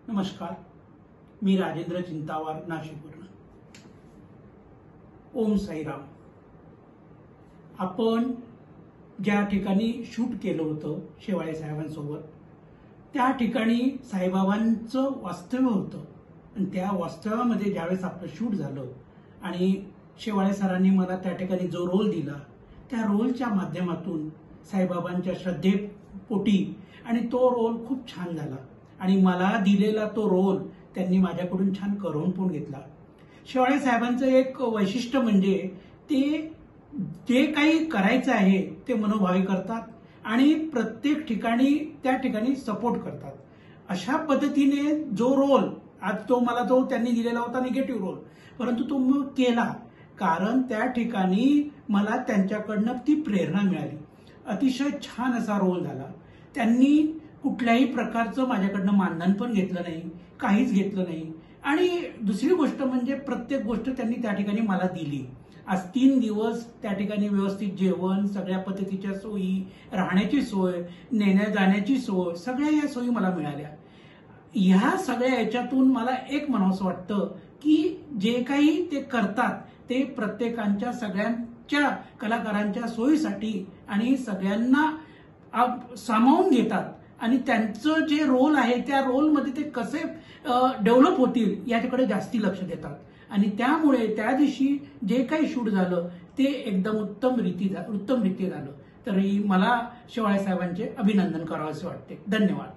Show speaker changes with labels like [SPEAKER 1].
[SPEAKER 1] नमस्कार, मी राजेंद्र चिंतावार, नाशिकवरून. ओम साईराम. आपण ज्या ठिकाणी शूट केलं होतं शेवाळे साहेबांसोबत, त्या ठिकाणी साईबाबांचं वास्तव्य होतं आणि त्या वास्तव्यामध्ये ज्यावेळेस आपलं शूट झालं आणि शेवाळे सरांनी मला त्या ठिकाणी जो रोल दिला, त्या रोलच्या माध्यमातून साईबाबांच्या श्रद्धेपोटी आणि तो रोल खूप छान झाला आणि मला दिलेला तो रोल त्यांनी माझ्याकडून छान करवून पण घेतला. शेवाळे साहेबांचं एक वैशिष्ट्य म्हणजे ते जे काही करायचं आहे ते मनोभावे करतात आणि प्रत्येक ठिकाणी त्या ठिकाणी सपोर्ट करतात. अशा पद्धतीने जो रोल आज तो त्यांनी दिलेला होता निगेटिव्ह रोल, परंतु तो मी केला कारण त्या ठिकाणी मला त्यांच्याकडनं ती प्रेरणा मिळाली. अतिशय छान असा रोल झाला. त्यांनी कुठल्याही प्रकारचं माझ्याकडनं मानधन पण घेतलं नाही, काहीच घेतलं नाही. आणि दुसरी गोष्ट म्हणजे प्रत्येक गोष्ट त्यांनी त्या ठिकाणी मला दिली. आज 3 दिवस त्या ठिकाणी व्यवस्थित जेवण, सगळ्या पद्धतीच्या सोयी, राहण्याची सोय, नेण्या जाण्याची सोय, सगळ्या या सोयी मला मिळाल्या. ह्या सगळ्या याच्यातून मला एक म्हणावंसं वाटतं की जे काही ते करतात ते प्रत्येकांच्या सगळ्यांच्या कलाकारांच्या सोयीसाठी आणि सगळ्यांना सामावून घेतात आणि त्यांचं जे रोल आहे त्या रोलमध्ये ते कसे डेव्हलप होतील याच्याकडे जास्ती लक्ष देतात. आणि त्यामुळे त्या दिवशी जे काही शूट झालं ते एकदम उत्तम रीती झालं. तरी मला शेवाळे साहेबांचे अभिनंदन करावेसे वाटते. धन्यवाद.